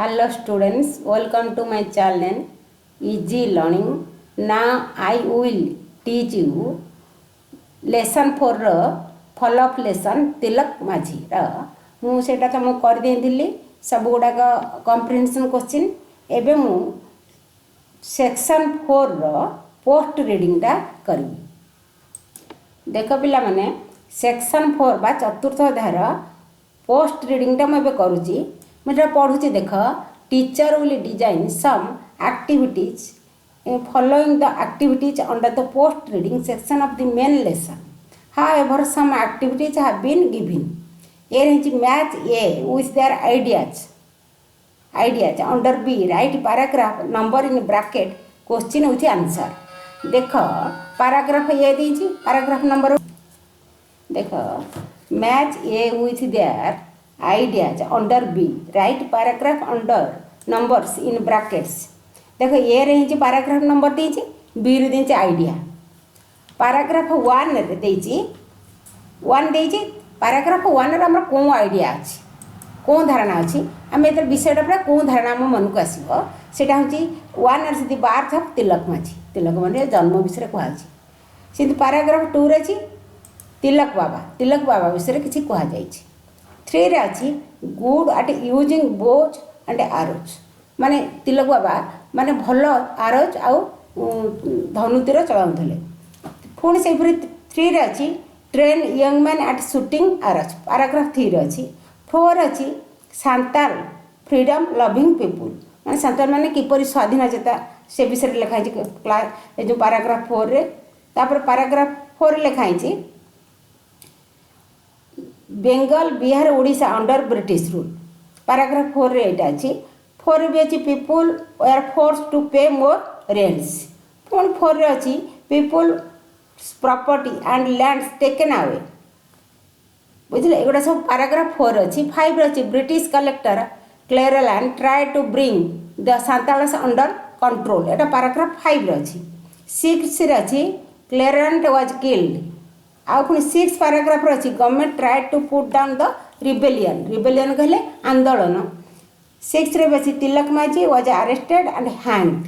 Hello students, welcome to my channel Easy Learning. Now I will teach you lesson 4 follow-up lesson तिलक माझी मुझे तुमको कर देली सब गुड़ाक कम्प्रिहेंशन question एबे मु सेक्शन 4 पोस्ट रीडिंग करी देख पिला माने सेक्शन 4 बा चतुर्थ अध्याय पोस्ट रीडिंग मुझे करुँची मुझे पढ़ुची देख teacher will design some activities following the activities under the post reading section of the main lesson. However, some activities have been given. Here is match A with their ideas. Under B, write paragraph number in bracket question with answer. देख paragraph A दीजिए paragraph number देख match A with their ideas under B, write paragraph under numbers in brackets. देख ए रही paragraph number देती B रे idea paragraph 1 रे देती 1 देती पाराग्राफ 1 रे हमर को आइडिया अछि को धारणा अछि हम एतर विषयटा पूरा को धारणा हम मन को आसीबो सेटा होची 1 रे सिद्धि बार्थ ऑफ तिलक माने जन्म विषय को आछि सिद्धि पाराग्राफ 2 रे अछि तिलक बाबा विषय किछि को जाई छी 3 रे अछि good at using Bhoj and arrows माने तिलक बाबा माने भल आरोज आउ धनुतीर चलाऊले पुणी से 3 रे अच्छी train young man eight shooting arose paragraph 3 रे अच्छी 4 अच्छी सांताल फ्रीडम लविंग पीपुल माने सांताल माने किपरि स्वाधीनता से विषय लिखाई क्लास जो पाराग्राफ 4 रे तापर पाराग्राफ 4 लिखाई Bengal Bihar Odisha under British rule paragraph 4 रे एटा अच्छी 4 भी अच्छी पीपुल आर फोर्स टू पे मोर रेंट्स पुणी 4 रे अच्छी people property and lands taken away बुझले एगुड़ा सब पाराग्राफ 4 अच्छी 5 रे अच्छी British collector Cleveland try to bring the Santals under control एटा पाराग्राफ 5 रे अच्छी 6 रे अच्छी क्लेरलैंड वाज किल्ड आउ पुणी 6 पाराग्राफ रे अच्छी government try to put down the rebellion कहले आंदोलन 6 रे बसी Tilka Manjhi was arrested and hanged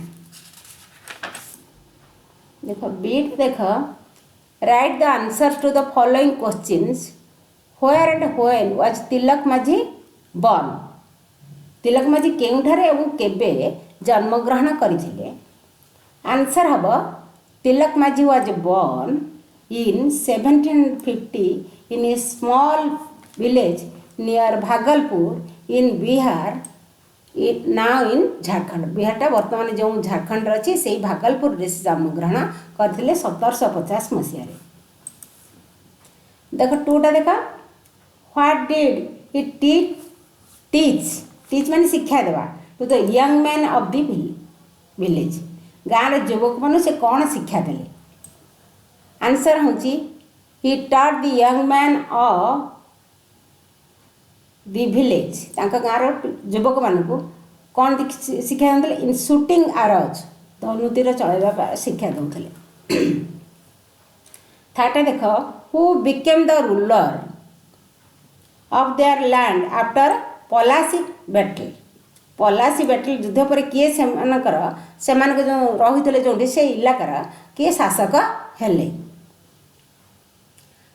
देखो बीट देखो write the answers to the following questions where and when was Tilka Manjhi born तिलक माझी केउठारे एवं केबे जन्म ग्रहण करथिले आंसर हबो Tilka Manjhi was born in 1750 in a small village near Bhagalpur in Bihar now in Jharkhand बिहारटा वर्तमान जो झारखंड अच्छी से भागलपुर रे जन्म ग्रहण करते 1750 मसीह देख 2टा देख व्हाट डिड इट टीच माने शिक्षा देवा to the young man of the village गाँव युवक मान से कौन शिक्षा देले आंसर हूँ he taught the young man of the village गाँव युवक मानक कौन शिक्षा देते इन शूटिंग आरोज धनुतीर चलवा शिक्षा दौले थर्ड देख who became the ruler of their land after Plassey battle युद्ध पर किए से जो रही जो से इलाकार किए शासक हेले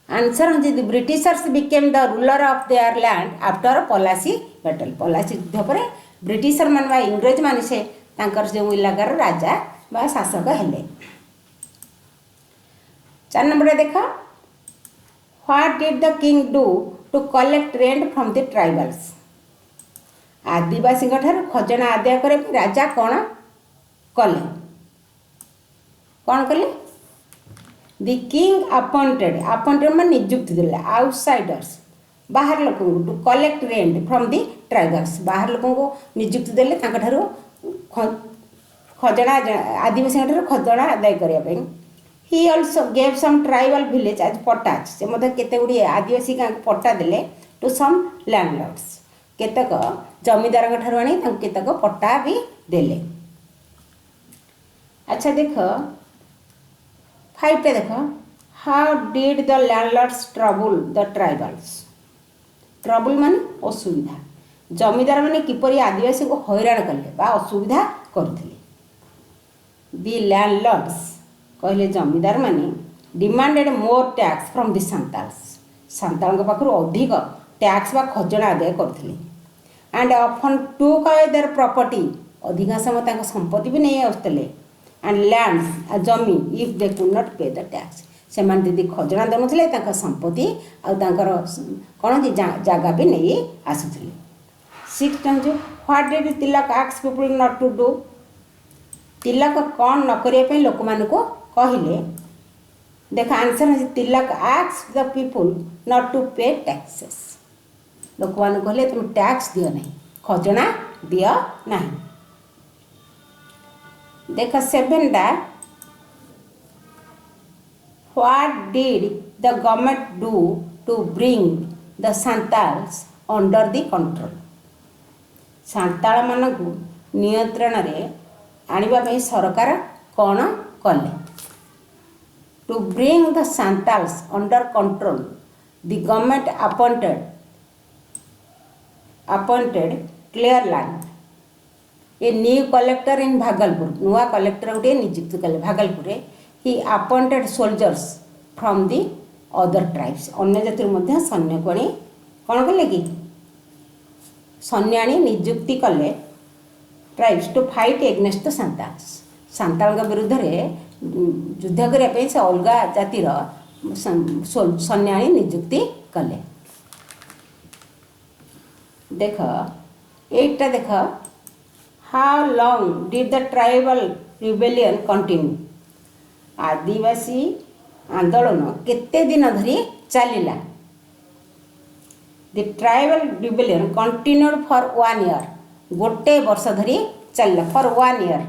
आंसर हूँ the Britishers became the ruler of their land after Plassey battle Plassey युद्ध पर ब्रिटिशर मान इंग्रेज मान से जो इलाकार राजा बा शासक हेले 4 नंबर देख what did the king do to collect rent from the tribals आदिवासी खजना आदाय करे राजा कौन कले द किंग अपॉइंटेड मान नियुक्ति देले आउटसाइडर्स बाहर लोक to collect rent from the tribals बाहर लोक को नियुक्ति देले खजना आदिवासी खजना आदाय करने he also gave some tribal village आज पट्टा से केते गुड़ी आदिवासी गाँव पट्टा देले टू सम लैंडलॉर्ड्स केतक जमीदार आनी केतक पट्टा भी देले अच्छा देख 5 टे देख how did the landlords trouble the tribals trouble माने असुविधा जमीदार माने किपरि आदिवासी को हैरान कले बा असुविधा करुଥିଲେ। दि लैंडलॉर्ड्स कहले जमीदार माने demanded more tax from the Santals Santal पाखु अधिक टैक्स बा खजना आदाय करथिले and often took away their property अधिकांश समय संपत्ति भी नहीं आसुଥିଲେ एंड लैंड्स आ जमी इफ दे कुड नॉट पे द टैक्स से यदि खजना देनुଥିଲେ संपत्ति आर कौन कि जगह भी नहीं आसुଥିଲେ। 6 what did Tilka ask people not to do Tilka कौन न करने लोक मान को कहले देख आंसर है Tilka ask the people not to pay taxes लोक मान कहले तुम टैक्स दियो नहीं खजना दियो नहीं। देख 7 what did the government do to bring the Santals under the control Santal मान को नियंत्रण रे आनिबा पे सरकार कौन कले to bring the Santals under control the government appointed Cleveland a new collector in Bhagalpur नुआ कलेक्टर गोटे नियुक्त कले Bhagalpur he appointed soldiers from the other tribes अन्य जाति सैन्य को कौन कले कि सैन्य आनी नियुक्ति कले tribes to fight against the Santals Santal विरुद्ध युद्ध करने से अलग जातिर सैन्य आनी नियुक्ति कले। देख एटा देख how long did the tribal rebellion continue आदिवासी आंदोलन केते दिन धरी चलिला the tribal rebellion continued for 1 year गोटे वर्ष धरी चलला फॉर 1 ईयर।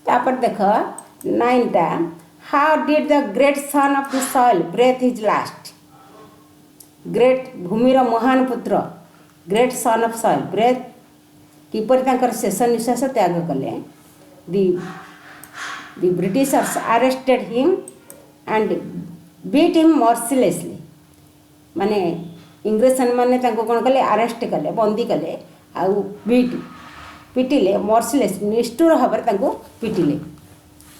तापर देख 9 how did the great son of the soil breath his last great भूमिर महान पुत्र great son of soil breath किपर तांकर शेष निश्वास त्याग कले the Britishers arrested him and beat him mercilessly माने इंग्रेज माने तांको कौन कले अरेस्ट कले बंदी कले आउ पिटिले मर्सीलेस निष्ठुर भाव तांको पिटिले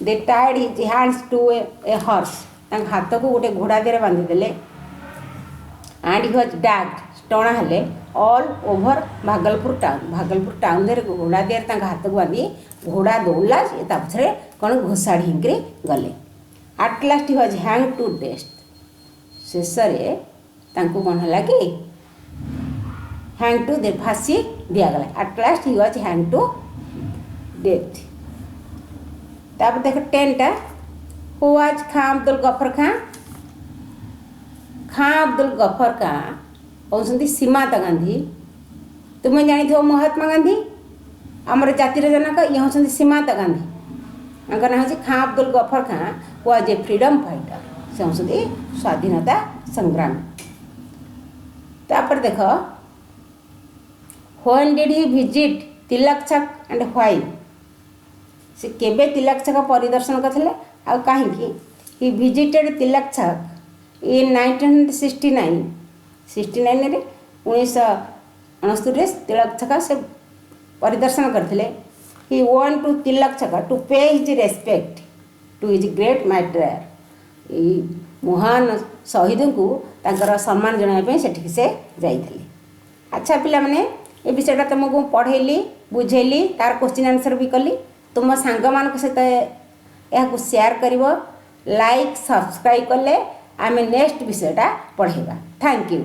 they tied his hands to a horse तांक हाथ को गोटे घोड़ा देरे बांधी देले एंड ही वाज डैग्ड टणा हेले ऑल ओवर भागलपुर टाउन देर घोड़ा देर तांक हाथ को बांधी घोड़ा दौड़ला पछरे कौन घोषाड़ी हिंकरे गले at last he was hang to death शेष तांको कौन है कि हैंग टू दे फांसी दिगला at last he was hang to death. तापर देख 10 हु वाज खां अब्दुल गफर खां कहते सीमांत गांधी तुम्हें जानी महात्मा गांधी आमर जातिर जनक ये हूँ सीमांत गांधी ना हूँ Khan Abdul Gaffar Khan was a freedom fighter से हूँ स्वाधीनता संग्राम। तापर देख when did he visit Tilak छक एंड व्हाई से केबे तिलक छक परिदर्शन करथिले आ कहीं ही विजिटेड तिलक छक इन 1969 रे 1969 तिलक छक से परिदर्शन करथिले ही वांट टू तिलक छक to pay his respect to his great martyr महान शहीद को तांकर सम्मान जनाइबे सेठी से जाइथिले। अच्छा पिला माने ए विषयटा तुमको पढ़ेली बुझेली तार क्वेश्चन आंसर भी कली तुम सांग मान सहित यह शेयर कर लाइक सब्सक्राइब कले आम नेक्स्ट विषयटा पढ़ेगा। Thank you.